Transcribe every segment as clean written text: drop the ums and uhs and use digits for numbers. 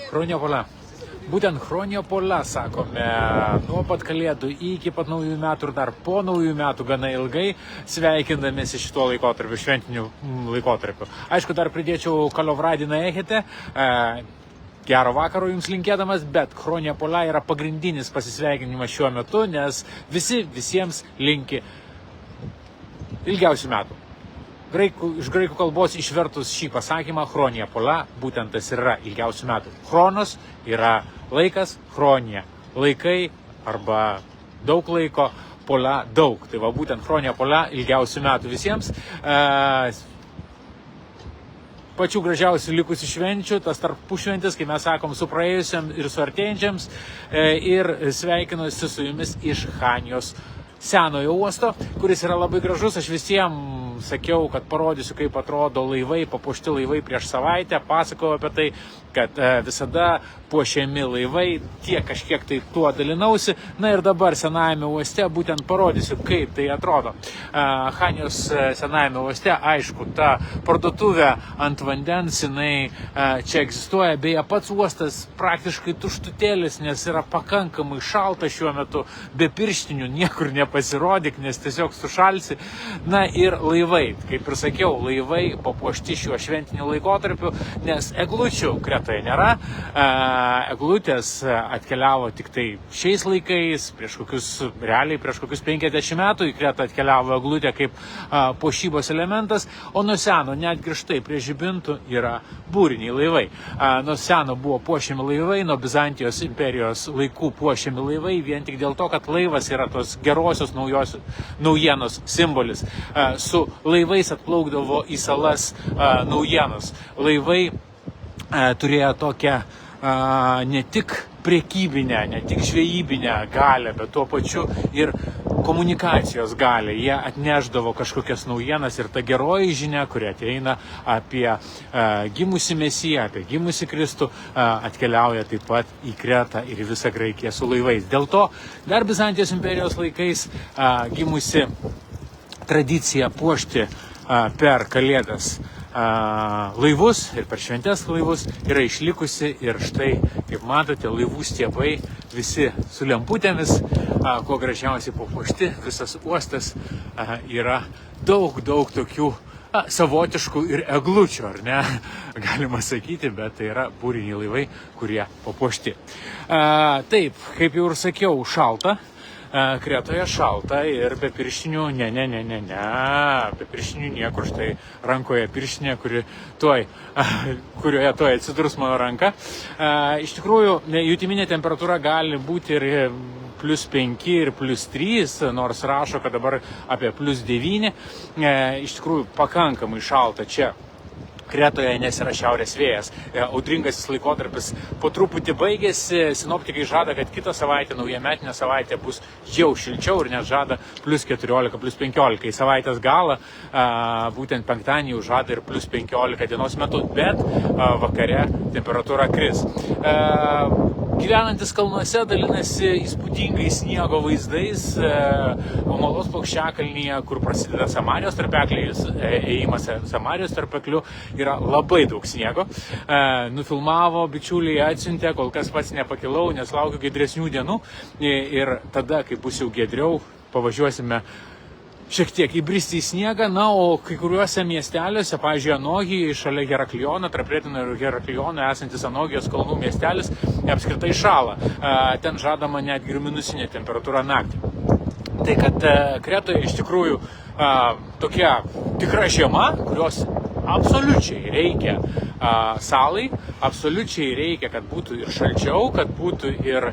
Chroniopola. Būtent Chroniopola, sakome, nuo pat kalėdų iki pat naujųjų metų ir dar po naujųjų metų gana ilgai, sveikindamėsi šituo laikotarpiu, šventiniu laikotarpiu. Aišku, dar pridėčiau Kalovradina Ehete, gero vakaro jums linkėdamas, bet Chroniopola yra pagrindinis pasisveikinimas šiuo metu, nes visiems linki ilgiausių metų. Iš graikų kalbos išvertus šį pasakymą, Chroniopola, būtent tas yra ilgiausių metų. Chronos yra laikas, chronija laikai arba daug laiko, pola daug. Tai va būtent Chroniopola ilgiausių metų visiems. Pačių gražiausių likusių švenčių, tas tarpušventis, kai mes sakom, su praėjusiam ir su artėjančiams. Ir sveikinuosi su jumis iš Chanijos senojo uosto, kuris yra labai gražus. Aš visiems sakiau, kad parodysiu, kaip atrodo laivai, papuošti laivai prieš savaitę. Pasakojau apie tai, kad visada puošiami laivai, tiek kažkiek tai tuo dalinausi. Na ir dabar senajame uoste būtent parodysiu, kaip tai atrodo. Chanijos senajame uoste, aišku, ta parduotuvė ant vandens, jinai čia egzistuoja. Beje, pats uostas praktiškai tuštutėlis, nes yra pakankamai šalta šiuo metu, be pirštinių niekur nepasirodyk, nes tiesiog sušalsi. Na ir laivai, kaip ir sakiau, laivai papuošti šiuo šventiniu laikotarpiu, nes eglučių Kretoje nėra. Eglutės atkeliavo tik tai šiais laikais, prieš kokius 50 metų į Kretą atkeliavo eglutė kaip puošybos elementas, o nuo seno netgi štai prie žibintų yra būriniai laivai. Nuo seno buvo puošiami laivai, nuo Bizantijos imperijos laikų puošiami laivai, vien tik dėl to, kad laivas yra tos gerosios naujienos simbolis. Su laivais atplaukdavo į salas naujienos. Laivai turėjo tokią ne tik prekybinę, ne tik žvejybinę galę, bet tuo pačiu ir komunikacijos galę. Jie atneždavo kažkokias naujienas ir ta geroji žinia, kuri ateina apie gimusi Mesiją, apie gimusi Kristų, atkeliauja taip pat į Kretą ir į visą Graikiją su laivais. Dėl to dar Bizantijos imperijos laikais gimusi tradicija puošti per Kalėdas laivus ir per šventes laivus yra išlikusi ir štai, kaip matote, laivų stiebai visi su lemputėmis, kuo gražiausiai papuošti, visas uostas yra daug tokių savotiškų ir eglučių, ar ne, galima sakyti, bet tai yra būriniai laivai, kurie papuošti. Taip, kaip jau ir sakiau, šalta. Kretoje šalta ir be pirštinių, be pirštinių niekur, štai rankoje pirštinė, kurioje tuoj atsidurs mano ranka. Iš tikrųjų, jutiminė temperatūra gali būti ir +5 ir +3, nors rašo, kad dabar apie +9. Iš tikrųjų, pakankamai šalta čia Kretoje, nes yra šiaurės vėjas. Audringasis laikotarpis po truputį baigėsi. Sinoptikai žada, kad kitą savaitę, naujametinę savaitę, bus jau šilčiau ir net žada +14, +15. Į savaitės galą, būtent penktadienį jau žada ir +15 dienos metu, bet vakare temperatūra kris. Gyvenantis kalnuose dalinasi įspūdingais sniego vaizdais. Omalos plokščiakalnyje, kur prasideda Samarijos tarpeklis, ėjimas Samarijos tarpekliu, yra labai daug sniego. Nufilmavo bičiuliai, atsiuntė, kol kas pats nepakilau, nes laukiu giedresnių dienų. Ir tada, kai bus jau giedriau, pavažiuosime šiek tiek įbristi į sniegą. Na, o kai kuriuose miesteliuose, pavyzdžiui, Anogijai, šalia Herakliono, tarp Retino ir Herakliono esantis Anogijos kalnų miestelis, apskritai šąla. Ten žadama netgi ir minusinė temperatūra naktį. Tai kad Kretoje iš tikrųjų tokia tikra žiema, kurios absoliučiai reikia salai, absoliučiai reikia, kad būtų ir šalčiau, kad būtų ir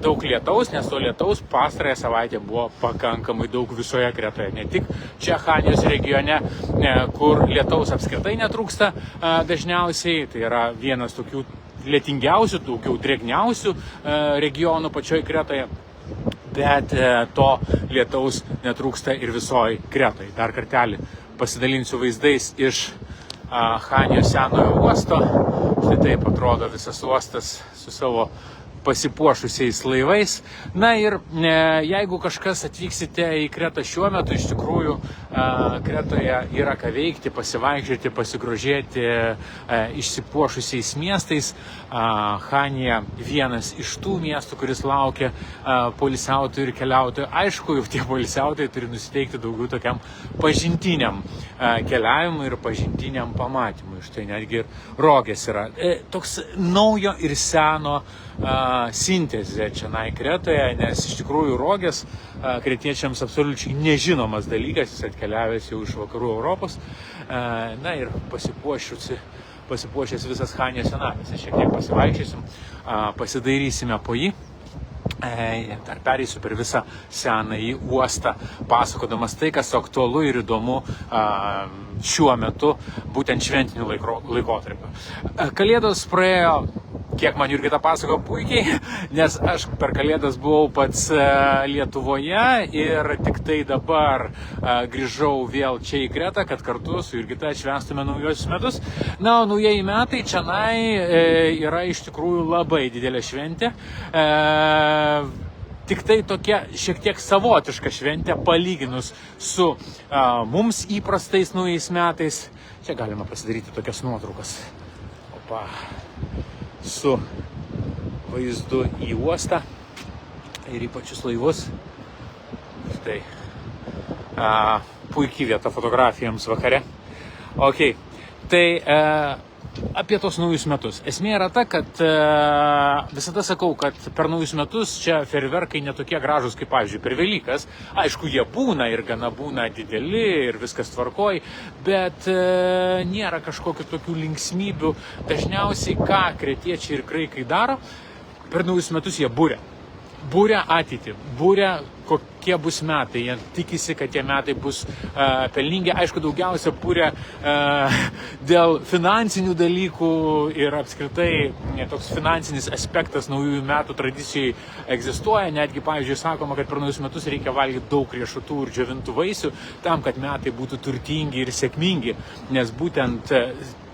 daug lietaus, nes to lietaus pastarąją savaitę buvo pakankamai daug visoje Kretoje. Ne tik čia Chanijos regione, kur lietaus apskritai netrūksta dažniausiai, tai yra vienas tokių lietingiausių, daugiau drėgniausių regionų pačioj Kretoje. Bet to lietaus netrūksta ir visoje Kretoje. Dar kartelį pasidalinsiu vaizdais iš Chanijos senojo uosto. Štai taip atrodo visas uostas su savo pasipuošusiais laivais. Na ir jeigu kažkas atvyksite į Kretą šiuo metu, iš tikrųjų Kretoje yra ką veikti, pasivaikščioti, pasigrožėti išsipuošusiais miestais. Chanija vienas iš tų miestų, kuris laukia poilsiautojų ir keliautojų. Aišku, jau tie poilsiautojai turi nusiteikti daugiau tokiam pažintiniam keliavimui ir pažintiniam pamatymui. Štai netgi ir Rogės yra. Toks naujo ir seno sintezė čia Kretoje, nes iš tikrųjų Rogės kretiečiams absoliučiai nežinomas dalykas, jis atkeliavęs jau iš vakarų Europos. Na ir pasipuošęs visas Chanijos senamiestis. Šiek tiek pasivaikščiosim, pasidairysime po jį. Dar pereisiu per visą senąjį uostą, pasakodamas tai, kas aktualu ir įdomu šiuo metu, būtent šventiniu laikotarpiu. Kalėdos praėjo, kiek man Jurgita pasako, puikiai, nes aš per Kalėdas buvau pats Lietuvoje ir tik tai dabar grįžau vėl čia į Kretą, kad kartu su Jurgita atšvęstume naujosius metus. Na, o naujieji metai čionai yra iš tikrųjų labai didelė šventė. Tik tai tokia šiek tiek savotiška šventė palyginus su mums įprastais naujais metais. Čia galima pasidaryti tokias nuotraukas. Opa. Su vaizdu į uostą ir į pačius laivus. Štai. Puikiai vieta fotografijams vakare. Ok. Tai apie tos naujus metus. Esmė yra ta, kad visada sakau, kad per naujus metus čia fejerverkai netokie gražus kaip, pavyzdžiui, per Velykas. Aišku, jie būna ir gana būna dideli ir viskas tvarkoj, bet nėra kažkokių tokių linksmybių. Dažniausiai, ką kretiečiai ir graikai daro, per naujus metus jie buria. Buria ateitį, buria kokie bus metai. Jie tikisi, kad tie metai bus pelningi. Aišku, daugiausia buria dėl finansinių dalykų ir apskritai toks finansinis aspektas naujųjų metų tradicijai egzistuoja. Netgi, pavyzdžiui, sakoma, kad per naujus metus reikia valgyti daug riešutų ir džiovintų vaisių tam, kad metai būtų turtingi ir sėkmingi, nes būtent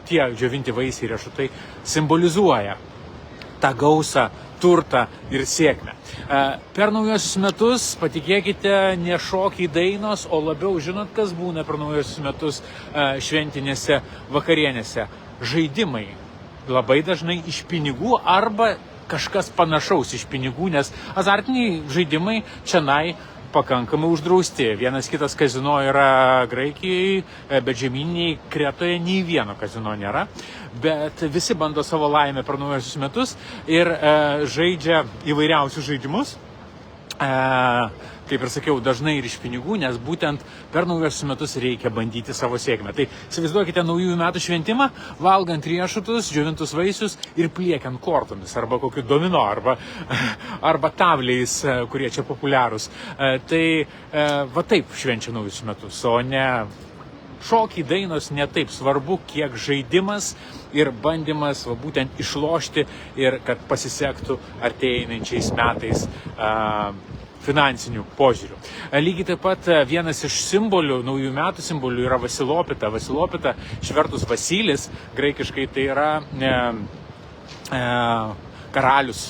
tie džiovinti vaisiai ir riešutai simbolizuoja tą gausą, turtą ir sėkmę. Per naujosius metus, patikėkite, ne šokiai dainos, o labiau žinot, kas būna per naujosius metus šventinėse vakarienėse. Žaidimai. Labai dažnai iš pinigų arba kažkas panašaus iš pinigų, nes azartiniai žaidimai čionai pakankamai uždrausti. Vienas kitas kazino yra Graikijai, bet žemyniniai Kretoje nei vieno kazino nėra. Bet visi bando savo laimę per naujosius metus ir žaidžia įvairiausius žaidimus. Kaip ir sakiau, dažnai ir iš pinigų, nes būtent per naujosius metus reikia bandyti savo sėkmę. Tai įsivaizduokite naujųjų metų šventimą, valgant riešutus, džiovintus vaisius ir pliekiant kortomis, arba kokiu domino, arba tavliais, kurie čia populiarūs. Tai va taip švenčia naujus metus, o ne šokiai, dainos, ne taip svarbu, kiek žaidimas ir bandymas va, būtent išlošti ir kad pasisektų artėjinančiais metais finansinių požiūrių. Lygiai taip pat vienas iš simbolių, naujų metų simbolių yra Vasilopita. Vasilopita, išvertus Vasilis, graikiškai tai yra karalius.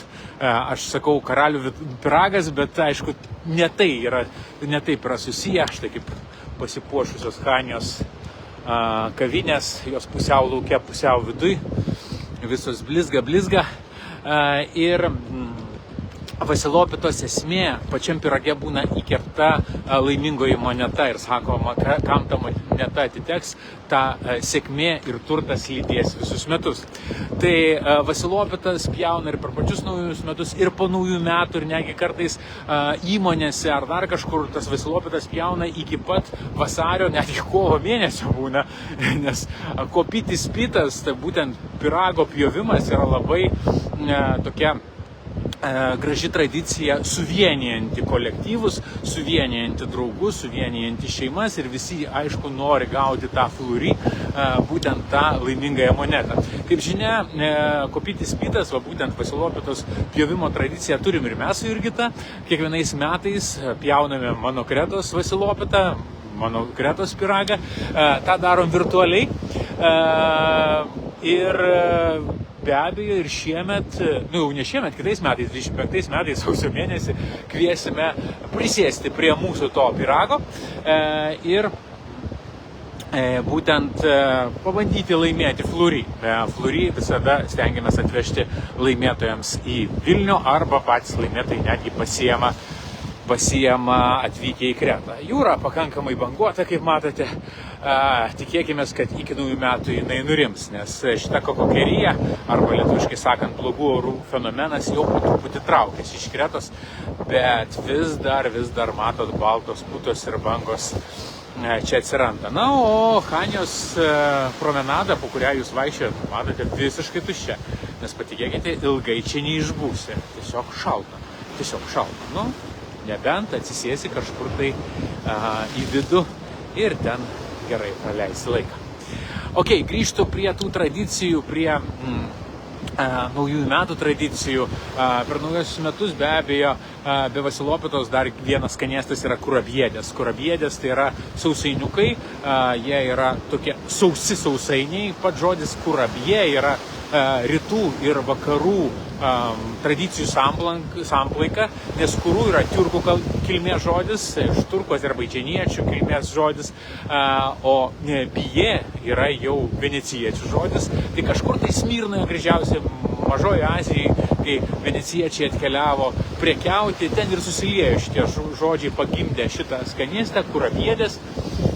Aš sakau karalių pyragas, bet aišku, ne taip yra susiję. Štai kaip pasipuošusios Chanijos kavinės, jos pusiau lauke, pusiau viduj, visos blizga. Ir Vasilopitos esmė pačiam pyrage būna įkepta laimingoji moneta ir sakoma, kam ta moneta atiteks, ta sėkmė ir turtas lydės visus metus. Tai Vasilopitas pjauna ir per pačius naujus metus ir po naujų metų ir negi kartais įmonėse ar dar kažkur tas Vasilopitas pjauna iki pat vasario, net iki kovo mėnesio būna, nes kopytis pitas, tai būtent pyrago pjovimas yra labai tokia graži tradicija suvienijanti kolektyvus, suvienijanti draugus, suvienijanti šeimas ir visi, aišku, nori gauti tą flurį, būtent tą laimingąją monetą. Kaip žinia, kopytis pitas, va būtent Vasilopitos pjovimo tradiciją turim ir mes su Jurgita. Kiekvienais metais pjauname mano Kretos Vasilopitą, mano Kretos pyragą. tą darom virtualiai. Ir be abejo ir šiemet, jau ne šiemet, kitais metais, 25 metais, sausio mėnesį, kviesime prisėsti prie mūsų to pyrago ir būtent pabandyti laimėti Flury. Flury visada stengiamės atvežti laimėtojams į Vilnių arba patys laimėtojai netgi pasiema atvykę į Kretą. Jūra pakankamai banguota, kaip matote. Tikėkime, kad iki naujų metų jinai nurims, nes šita kokokerija, arba lietuviškai sakant, blogų orų fenomenas jau po truputį traukėsi iš Kretos, bet vis dar matot baltos putos ir bangos čia atsiranda. Na, o Chanijos promenada, po kurią jūs vaikščiojate, matote, visiškai tuščia, nes patikėkite, ilgai čia neišbūsi. Tiesiog šalta. Nu, nebent atsisėsi kažkur tai į vidų ir ten gerai praleisi laiką. Ok, grįžtu prie tų tradicijų, prie naujųjų metų tradicijų. Per naujosius metus be abejo, be Vasilopitos dar vienas skanėstas yra kurabiedės. Kurabiedės tai yra sausainiukai, jie yra tokie sausainiai. Pats žodis kurabie yra rytų ir vakarų tradicijų samplaika, nes kurų yra tiurkų kilmės žodis, iš turkų azerbaidžianiečių kilmės žodis, o bije yra jau venecijiečių žodis. Tai kažkur tai Smirnoje, gražiausiai Mažoje Azijoje, kai venecijiečiai atkeliavo prekiauti, ten ir susiliejo šitie žodžiai, pagimdė šitą skanėstą, kurabiedės.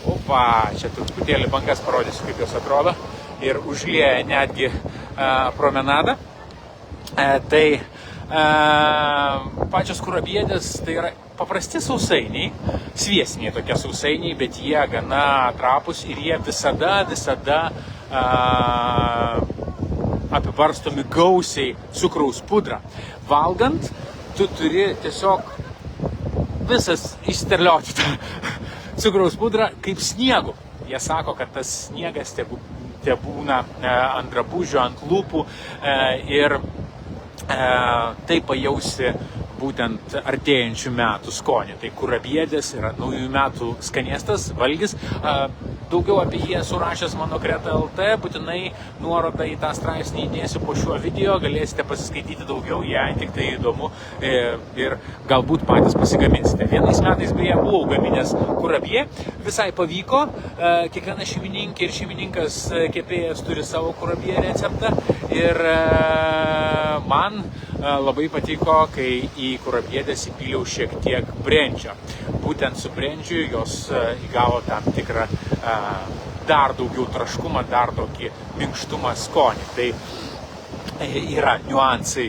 Opa, čia truputėlį bangas parodysiu, kaip jos atrodo, ir užlieja netgi promenadą. Tai pačios kurabiedės tai yra paprasti sausainiai, sviesiniai tokie sausainiai, bet jie gana trapus ir jie visada apibarstomi gausiai cukraus pudra. Valgant, tu turi tiesiog visas išsterlioti tą cukraus pudrą kaip sniegu. Jie sako, kad tas sniegas tebūna ant drabužių, ant lūpų ir tai pajausi būtent artėjančių metų skonį. Tai kurabiedės yra naujųjų metų skanėstas, valgis. Daugiau apie jį esu rašęs mano Kreta LT, būtinai nuorodą į tą straipsnį įdėsiu po šiuo video, galėsite pasiskaityti daugiau, jei tik tai įdomu ir galbūt patys pasigaminsite. Vienais metais beje buvau gaminęs kurabie, visai pavyko, kiekviena šeimininkė ir šeimininkas kepėjas turi savo kurabie receptą ir man labai patiko, kai į kurabiedės įpyliau šiek tiek brendžio. Būtent su brendžiu jos įgavo tam tikrą dar daugiau traškumą, dar tokį minkštumą, skonį. Tai yra niuansai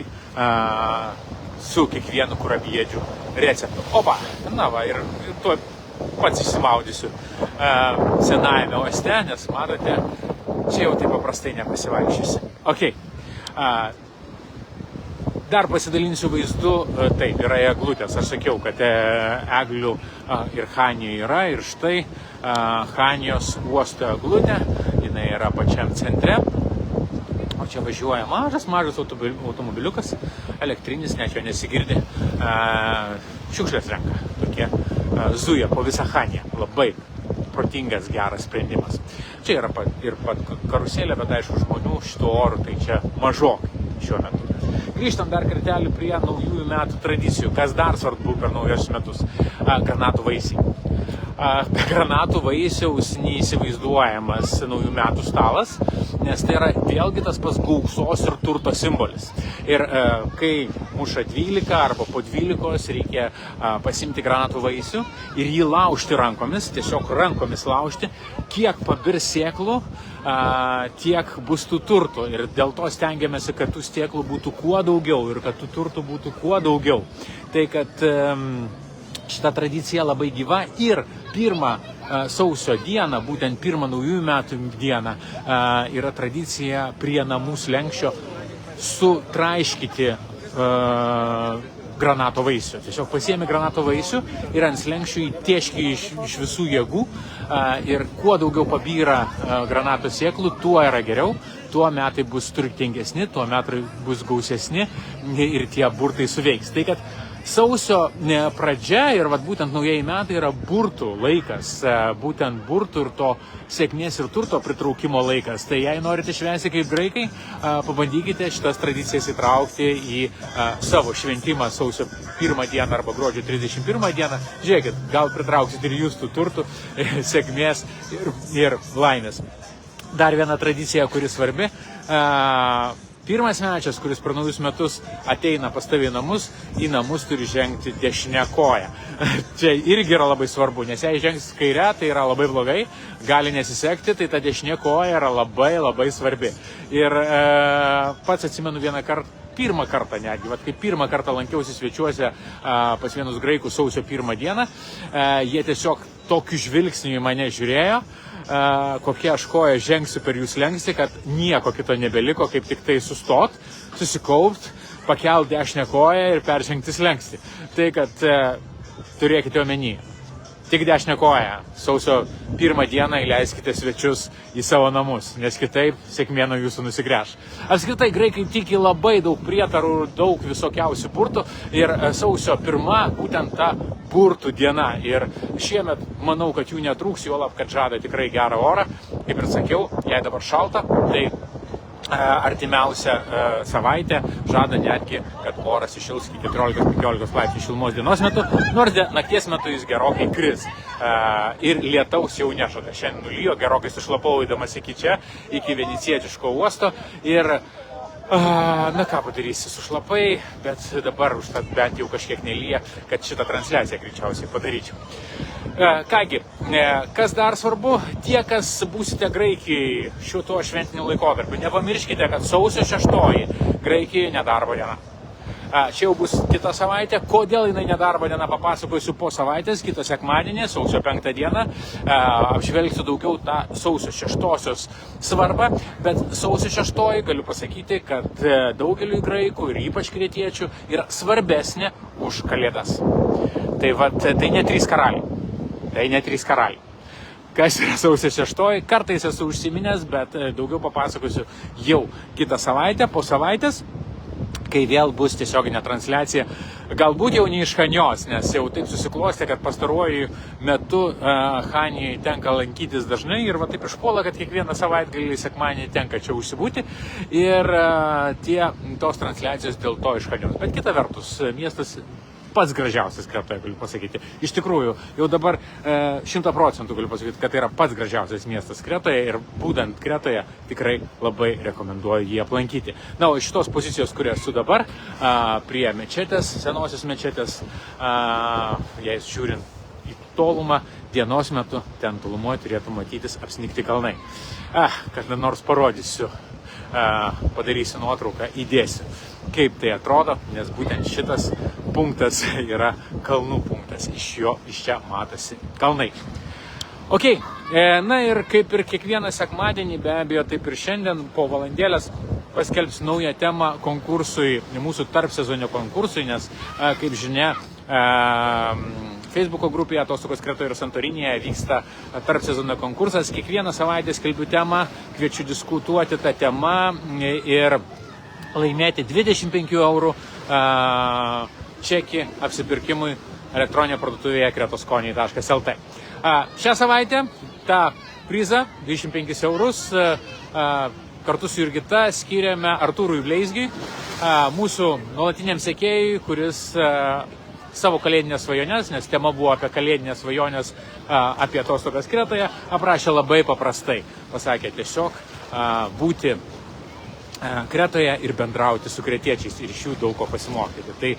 su kiekvienu kurabiedžiu receptu. Opa, na va, ir tuo pats išsimaudysiu senajame uoste, nes matote, čia jau taip paprastai nepasivaikščiusi. Ok. Dar pasidalinsiu vaizdu, taip, yra eglutės. Aš sakiau, kad eglių ir Chanijoje yra, ir štai Chanijos uosto eglutė, jinai yra pačiam centre. O čia važiuoja mažas automobiliukas, elektrinis, net jo nesigirdi, šiukšlės renka, tokie zuja po visą Chaniją. Labai protingas, geras sprendimas. Čia yra ir pat karuselė, bet aišku, žmonių šito orų, tai čia mažokai šiuo metu. Grįžtam dar kartelį prie naujųjų metų tradicijų. Kas dar svarbu per naujosius metus? Granatų vaisiai. Be granatų vaisiaus neįsivaizduojamas naujų metų stalas, nes tai yra vėlgi tas pats gausos ir turto simbolis. Ir kai muša 12 arba po 12 reikia pasimti granatų vaisių ir jį laužti rankomis, tiesiog rankomis laužti, kiek pabirs sėklų, tiek bus tų turtų. Ir dėl to stengiamės, kad tų sėklų būtų kuo daugiau ir kad tų turtų būtų kuo daugiau. Tai kad šita tradicija labai gyva ir pirmą sausio dieną, būtent pirmą naujųjų metų dieną, yra tradicija prie namų slenksčio sutraiškyti granato vaisių. Tiesiog pasiemi granato vaisių ir ant slenksčių įtieški iš visų jėgų ir kuo daugiau pabyra granato sėklų, tuo yra geriau, tuo metai bus turtingesni, tuo metai bus gausesni ir tie burtai suveiks. Tai kad Sausio pradžia ir būtent naujieji metai yra burtų laikas, būtent burtų ir to sėkmės ir turto pritraukimo laikas. Tai jei norite švęsti kaip graikai, pabandykite šitas tradicijas įtraukti į savo šventimą sausio 1 dieną arba gruodžio 31 dieną. Žiūrėkit, gal pritrauksit ir jūs tų turtų, sėkmės ir laimės. Dar viena tradicija, kuri svarbi. Pirmas svečias, kuris per naujus metus ateina pas tave į namus turi žengti dešinę koją. Čia irgi yra labai svarbu, nes jei žengs kairę, tai yra labai blogai, gali nesisekti, tai ta dešinė koja yra labai svarbi. Ir pats atsimenu pirmą kartą netgi, kai pirmą kartą lankiausi svečiuose pas vienus graikus sausio 1 dieną, jie tiesiog tokiu žvilgsniu į mane žiūrėjo, kokie aš koją žengsiu per jų slenkstį, kad nieko kito nebeliko, kaip tik tai sustot, susikaupt, pakelt dešinę koją ir peržengti slenkstį. Tai, kad turėkite omeny, tik dešinę koją sausio 1 dieną įleiskite svečius į savo namus, nes kitaip sėkmė nuo jūsų nusigręš. Apskritai, graikai tiki labai daug prietarų, daug visokiausių burtų ir sausio 1 būtent ta burtų diena. Ir šiemet manau, kad jų netrūks, juolab, kad žada tikrai gerą orą. Kaip ir sakiau, jei dabar šalta, tai artimiausią savaitę žada netgi, kad oras iššils iki 14-15 laipsnių šilumos dienos metu, nors nakties metu jis gerokai kris. Ir lietaus jau nežada. Šiandien nulijo, gerokai sušlapau eidamas iki čia, iki venecijietiško uosto. Ir na ką padarysi, sušlapai, bet dabar užtat bent jau kažkiek nelyja, kad šitą transliaciją greičiausiai padaryčiau. Kągi, kas dar svarbu, tie, kas būsite Graikijai šiuo šventiniu laikotarpiu, nepamirškite, kad sausio 6 Graikijoje nedarbo diena. Čia jau bus kita savaitė. Kodėl jinai nedarbo diena, papasakosiu po savaitės, kitą sekmadienį, sausio 5 dieną. Apžvelgsiu daugiau tą sausio 6 svarbą, bet sausio 6 galiu pasakyti, kad daugeliui graikų ir ypač kretiečių yra svarbesnė už Kalėdas. Tai ne 3 karaliai. Tai ne 3 karaliai. Kas yra sausio 6, kartais esu užsiminęs, bet daugiau papasakosiu jau kitą savaitę, po savaitės, kai vėl bus tiesioginė transliacija, galbūt jau ne iš Chanios, nes jau taip susiklostė, kad pastaruoju metu Chanijai tenka lankytis dažnai ir taip išpuola, kad kiekvieną savaitgalį sekmadienį tenka čia užsibūti ir tos transliacijos dėl to iš Chanios. Bet kita vertus, miestas pats gražiausias Kretoje, galiu pasakyti. Iš tikrųjų, jau dabar 100% galiu pasakyti, kad tai yra pats gražiausias miestas Kretoje ir būtent Kretoje tikrai labai rekomenduoju jį aplankyti. Na, o iš šitos pozicijos, kur esu dabar, prie mečetės, senosios mečetės, jei žiūrint į tolumą, dienos metu ten tolumoje turėtų matytis apsnigti kalnai. Kada nors parodysiu, padarysiu nuotrauką, įdėsiu, kaip tai atrodo, nes būtent šitas punktas yra kalnų punktas. Iš čia matosi kalnai. Ok, na ir kaip ir kiekvieną sekmadienį, be abejo, taip ir šiandien po valandėlės paskelbsiu naują temą konkursui, mūsų tarpsezonio konkursui, nes, kaip žinia, Facebooko grupėje Atostogos Kretoje ir Santorinėje vyksta tarpsezonio konkursas. Kiekvieną savaitę skelbiu temą, kviečiu diskutuoti tą temą ir laimėti 25 eurų čekį apsipirkimui elektroninėje parduotuvėje kretoskoniai.lt. Šią savaitę tą prizą, 25 eurus, kartu su Jurgita skiriame Artūrui Bleizgiui, mūsų nuolatiniam sekėjui, kuris savo kalėdinės svajonės, nes tema buvo apie kalėdinės svajonės apie Atostogas Kretoje, aprašė labai paprastai. Pasakė tiesiog būti Kretoje ir bendrauti su kretiečiais ir iš jų daug ko pasimokyti. Tai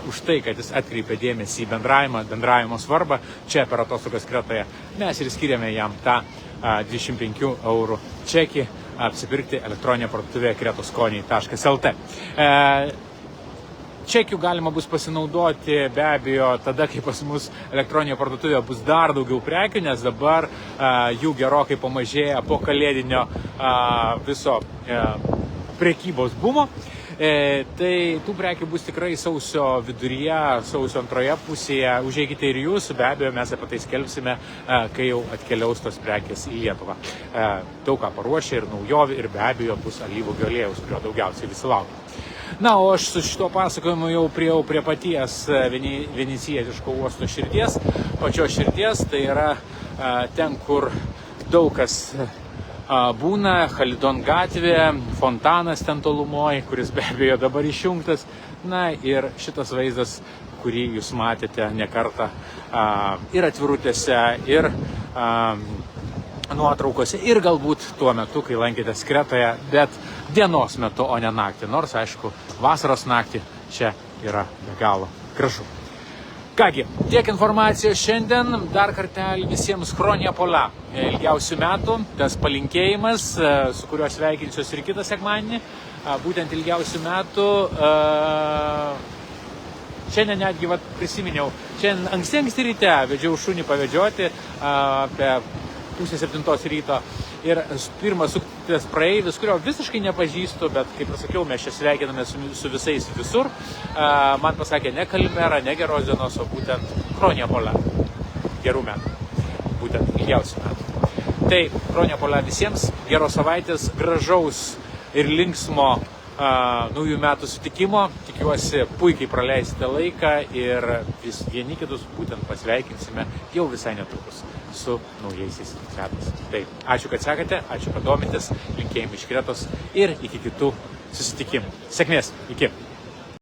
už tai, kad jis atkreipė dėmesį į bendravimo svarbą čia per Atostogas Kretoje, mes ir skiriame jam tą 25 eurų čekį apsipirkti elektroninėje parduotuvėje kretoskoniai.lt. Čekių galima bus pasinaudoti be abejo tada, kai pas mus elektroninėje parduotuvėje bus dar daugiau prekių, nes dabar jų gerokai pamažėja po kalėdinio viso prekybos bumo. Tai tų prekių bus tikrai sausio viduryje, sausio antroje pusėje. Užeikite ir jūs, be abejo, mes apie tai skelbsime, kai jau atkeliaus tos prekės į Lietuvą. Daug ką paruošė ir naujovių ir be abejo bus alyvuogių aliejaus, kurio daugiausiai visi laukia. Na, o aš su šito pasakojimu jau prie paties venecijietiško uosto širdies, pačios širdies, tai yra ten, kur daug kas būna, Halidon gatvė, fontanas ten tolumoje, kuris be abejo dabar išjungtas. Na ir šitas vaizdas, kurį jūs matėte ne kartą ir atvirutėse, ir nuotraukose, ir galbūt tuo metu, kai lankėtės Kretoje, bet dienos metu, o ne naktį. Nors, aišku, vasaros naktį čia yra be galo gražu. Kągi, tiek informacijos šiandien. Dar kartelį visiems Chronia Pola ilgiausių metų. Tas palinkėjimas, su kuriuo sveikinsiuos ir kitą sekmadienį. Būtent ilgiausių metų. Šiandien netgi prisiminiau. Šiandien anksti ryte vedžiau šunį pavedžioti apie 6:30 ryto. Ir pirmas suktas praeivis, kurio visiškai nepažįstu, bet, kaip pasakiau, mes čia sveikiname su visais visur. Man pasakė ne Kalimera, ne geros dienos, o būtent Chronia Pola. Gerų metų. Būtent ilgiausių metų. Tai Chronia Pola visiems, geros savaitės, gražaus ir linksmo naujų metų sutikimo. Tikiuosi, puikiai praleisite laiką ir vieni kitus būtent pasveikinsime jau visai netrukus su naujaisiais metais. Tai ačiū, kad sekate, ačiū, kad domitės, linkėjimai iš Kretos ir iki kitų susitikimų. Sėkmės, iki.